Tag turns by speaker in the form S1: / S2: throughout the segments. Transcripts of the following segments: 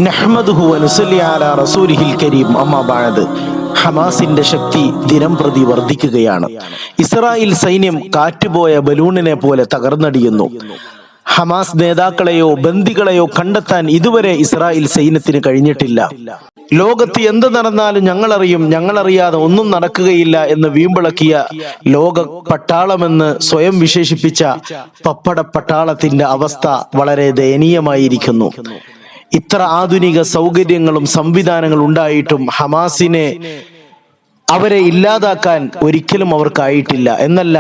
S1: നഹ്മദുഹു വനുസല്ലി അലാ റസൂലിഹിൽ കരീം. അമ്മാ ബഅദ്. ഹമാസിന്റെ ശക്തി ദിനം പ്രതി വർദ്ധിക്കുകയാണ്. ഇസ്രായേൽ സൈന്യം കാറ്റുപോയ ബലൂണിനെ പോലെ തകർന്നടിയുന്നു. ഹമാസ് നേതാക്കളെയോ ബന്ദികളെയോ കണ്ടെത്താൻ ഇതുവരെ ഇസ്രായേൽ സൈന്യത്തിന് കഴിഞ്ഞിട്ടില്ല. ലോകത്ത് എന്ത് നടന്നാലും ഞങ്ങളറിയും, ഞങ്ങളറിയാതെ ഒന്നും നടക്കുകയില്ല എന്ന് വീമ്പിളക്കിയ ലോക പട്ടാളമെന്ന് സ്വയം വിശേഷിപ്പിച്ച പപ്പട പട്ടാളത്തിന്റെ അവസ്ഥ വളരെ ദയനീയമായിരിക്കുന്നു. ഇത്ര ആധുനിക സൗകര്യങ്ങളും സംവിധാനങ്ങളും ഉണ്ടായിട്ടും ഹമാസിനെ അവരെ ഇല്ലാതാക്കാൻ ഒരിക്കലും അവർക്കായിട്ടില്ല. എന്നല്ല,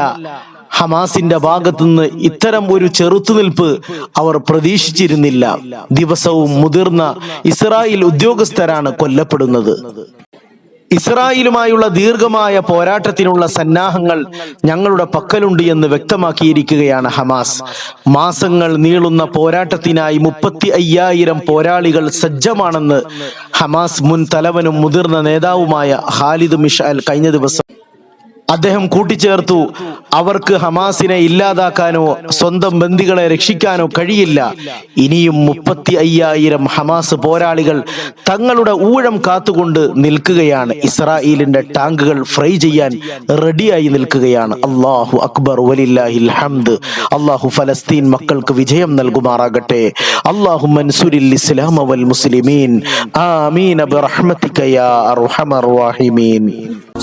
S1: ഹമാസിന്റെ ഭാഗത്തുനിന്ന് ഇത്തരം ഒരു ചെറുത്തുനിൽപ്പ് അവർ പ്രതീക്ഷിച്ചിരുന്നില്ല. ദിവസവും മുതിർന്ന ഇസ്രായേൽ ഉദ്യോഗസ്ഥരാണ് കൊല്ലപ്പെടുന്നത്. ഇസ്രായേലുമായുള്ള ദീർഘമായ പോരാട്ടത്തിനുള്ള സന്നാഹങ്ങൾ ഞങ്ങളുടെ പക്കലുണ്ട് എന്ന് വ്യക്തമാക്കിയിരിക്കുകയാണ് ഹമാസ്. മാസങ്ങൾ നീളുന്ന പോരാട്ടത്തിനായി 35,000 പോരാളികൾ സജ്ജമാണെന്ന് ഹമാസ് മുൻ തലവനും മുതിർന്ന നേതാവുമായ ഖാലിദ് മിഷ്അൽ കഴിഞ്ഞ ദിവസം അദ്ദേഹം കൂട്ടിച്ചേർത്തു. അവർക്ക് ഹമാസിനെ ഇല്ലാതാക്കാനോ സ്വന്തം ബന്ദികളെ രക്ഷിക്കാനോ കഴിയില്ല. ഇനിയും 35,000 ഹമാസ് പോരാളികൾ തങ്ങളുടെ ഊഴം കാത്തുകൊണ്ട് നിൽക്കുകയാണ്. ഇസ്രായേലിന്റെ ടാങ്കുകൾ ഫ്രൈ ചെയ്യാൻ റെഡിയായി നിൽക്കുകയാണ്. അല്ലാഹു അക്ബർ വലില്ലാഹിൽ ഹംദ്. അല്ലാഹു ഫലസ്തീൻ മക്കൾക്ക് വിജയം നൽകുമാറാകട്ടെ. അല്ലാഹു മൻസുരിൽ ഇസ്ലാമ വൽ മുസ്ലിമീൻ. ആമീൻ ബിറഹ്മതിക യാ അർഹമർ റഹീമീൻ.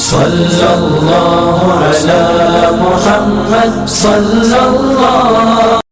S2: സല്ലല്ലാഹു അലാ മുഹമ്മദ് സല്ലല്ലാഹു